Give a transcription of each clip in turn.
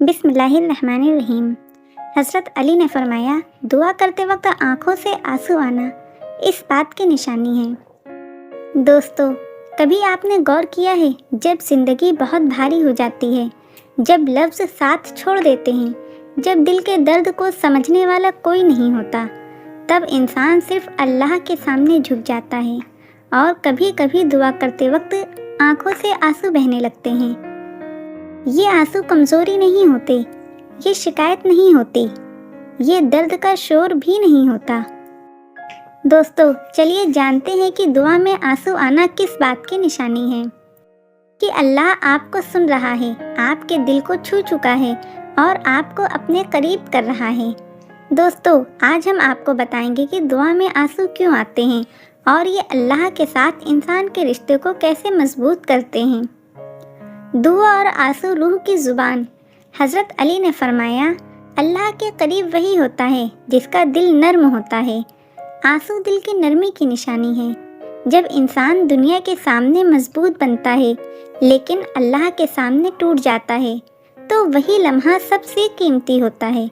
بسم اللہ الرحمن الرحیم۔ حضرت علی نے فرمایا، دعا کرتے وقت آنکھوں سے آنسو آنا اس بات کی نشانی ہے۔ دوستو، کبھی آپ نے غور کیا ہے جب زندگی بہت بھاری ہو جاتی ہے، جب لفظ ساتھ چھوڑ دیتے ہیں، جب دل کے درد کو سمجھنے والا کوئی نہیں ہوتا، تب انسان صرف اللہ کے سامنے جھک جاتا ہے اور کبھی کبھی دعا کرتے وقت آنکھوں سے آنسو بہنے لگتے ہیں۔ یہ آنسو کمزوری نہیں ہوتے، یہ شکایت نہیں ہوتی، یہ درد کا شور بھی نہیں ہوتا۔ دوستو، چلیے جانتے ہیں کہ دعا میں آنسو آنا کس بات کی نشانی ہے۔ کہ اللہ آپ کو سن رہا ہے، آپ کے دل کو چھو چکا ہے اور آپ کو اپنے قریب کر رہا ہے۔ دوستو، آج ہم آپ کو بتائیں گے کہ دعا میں آنسو کیوں آتے ہیں اور یہ اللہ کے ساتھ انسان کے رشتے کو کیسے مضبوط کرتے ہیں۔ دعا اور آنسو روح کی زبان۔ حضرت علی نے فرمایا، اللہ کے قریب وہی ہوتا ہے جس کا دل نرم ہوتا ہے۔ آنسو دل کی نرمی کی نشانی ہے۔ جب انسان دنیا کے سامنے مضبوط بنتا ہے لیکن اللہ کے سامنے ٹوٹ جاتا ہے تو وہی لمحہ سب سے قیمتی ہوتا ہے۔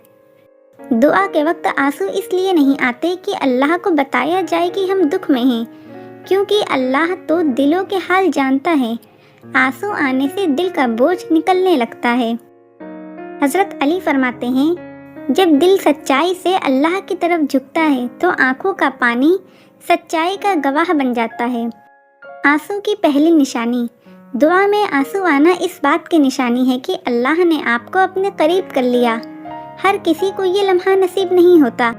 دعا کے وقت آنسو اس لیے نہیں آتے کہ اللہ کو بتایا جائے کہ ہم دکھ میں ہیں، کیونکہ اللہ تو دلوں کے حال جانتا ہے۔ آنسو آنے سے دل کا بوجھ نکلنے لگتا ہے۔ حضرت علی فرماتے ہیں، جب دل سچائی سے اللہ کی طرف جھکتا ہے تو آنکھوں کا پانی سچائی کا گواہ بن جاتا ہے۔ آنسو کی پہلی نشانی۔ دعا میں آنسو آنا اس بات کی نشانی ہے کہ اللہ نے آپ کو اپنے قریب کر لیا۔ ہر کسی کو یہ لمحہ نصیب نہیں ہوتا۔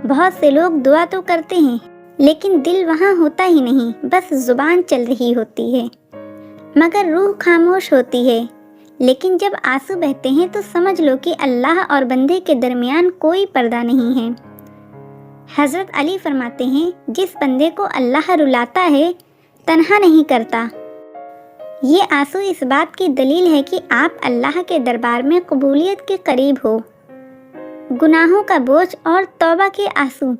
بہت سے لوگ دعا تو کرتے ہیں لیکن دل وہاں ہوتا ہی نہیں، بس زبان چل رہی ہوتی ہے مگر روح خاموش ہوتی ہے۔ لیکن جب آنسو بہتے ہیں تو سمجھ لو کہ اللہ اور بندے کے درمیان کوئی پردہ نہیں ہے۔ حضرت علی فرماتے ہیں، جس بندے کو اللہ رلاتا ہے تنہا نہیں کرتا۔ یہ آنسو اس بات کی دلیل ہے کہ آپ اللہ کے دربار میں قبولیت کے قریب ہو۔ گناہوں کا بوجھ اور توبہ کے آنسو۔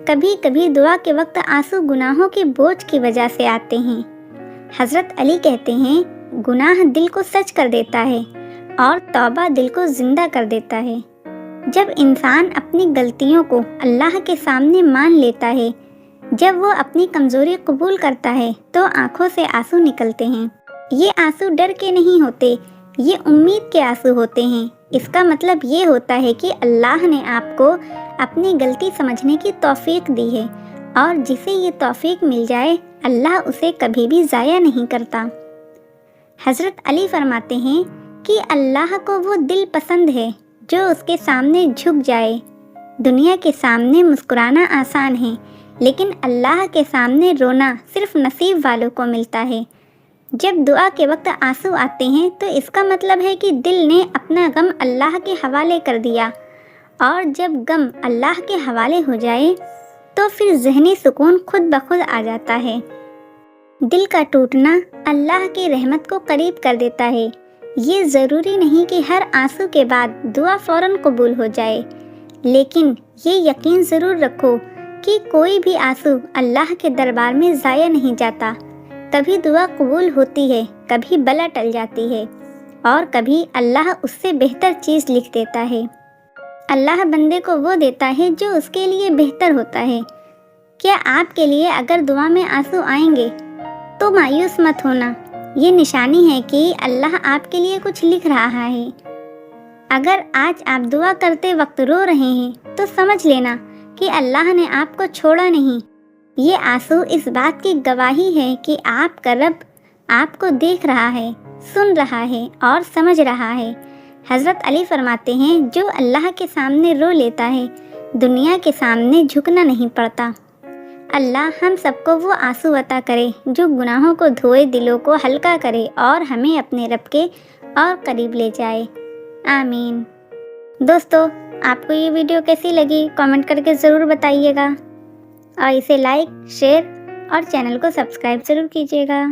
کبھی کبھی دعا کے وقت آنسو گناہوں کے بوجھ کی وجہ سے آتے ہیں۔ حضرت علی کہتے ہیں، گناہ دل کو سچ کر دیتا ہے اور توبہ دل کو زندہ کر دیتا ہے۔ جب انسان اپنی غلطیوں کو اللہ کے سامنے مان لیتا ہے، جب وہ اپنی کمزوری قبول کرتا ہے تو آنکھوں سے آنسو نکلتے ہیں۔ یہ آنسو ڈر کے نہیں ہوتے، یہ امید کے آنسو ہوتے ہیں۔ اس کا مطلب یہ ہوتا ہے کہ اللہ نے آپ کو اپنی غلطی سمجھنے کی توفیق دی ہے اور جسے یہ توفیق مل جائے اللہ اسے کبھی بھی ضائع نہیں کرتا۔ حضرت علی فرماتے ہیں کہ اللہ کو وہ دل پسند ہے جو اس کے سامنے جھک جائے۔ دنیا کے سامنے مسکرانا آسان ہے لیکن اللہ کے سامنے رونا صرف نصیب والوں کو ملتا ہے۔ جب دعا کے وقت آنسو آتے ہیں تو اس کا مطلب ہے کہ دل نے اپنا غم اللہ کے حوالے کر دیا، اور جب غم اللہ کے حوالے ہو جائے تو پھر ذہنی سکون خود بخود آ جاتا ہے۔ دل کا ٹوٹنا اللہ کی رحمت کو قریب کر دیتا ہے۔ یہ ضروری نہیں کہ ہر آنسو کے بعد دعا فوراً قبول ہو جائے، لیکن یہ یقین ضرور رکھو کہ کوئی بھی آنسو اللہ کے دربار میں ضائع نہیں جاتا۔ کبھی دعا قبول ہوتی ہے، کبھی بلا ٹل جاتی ہے اور کبھی اللہ اس سے بہتر چیز لکھ دیتا ہے۔ اللہ بندے کو وہ دیتا ہے جو اس کے لیے بہتر ہوتا ہے۔ کیا آپ کے لیے اگر دعا میں آنسو آئیں گے تو مایوس مت ہونا، یہ نشانی ہے کہ اللہ آپ کے لیے کچھ لکھ رہا ہے۔ اگر آج آپ دعا کرتے وقت رو رہے ہیں تو سمجھ لینا کہ اللہ نے آپ کو چھوڑا نہیں۔ یہ آنسو اس بات کی گواہی ہے کہ آپ کا رب آپ کو دیکھ رہا ہے، سن رہا ہے اور سمجھ رہا ہے۔ حضرت علی فرماتے ہیں، جو اللہ کے سامنے رو لیتا ہے دنیا کے سامنے جھکنا نہیں پڑتا۔ اللہ ہم سب کو وہ آنسو عطا کرے جو گناہوں کو دھوئے، دلوں کو ہلکا کرے اور ہمیں اپنے رب کے اور قریب لے جائے۔ آمین۔ دوستو، آپ کو یہ ویڈیو کیسی لگی کامنٹ کر کے ضرور بتائیے گا، اور اسے لائک، شیئر اور چینل کو سبسکرائب ضرور کیجیے گا۔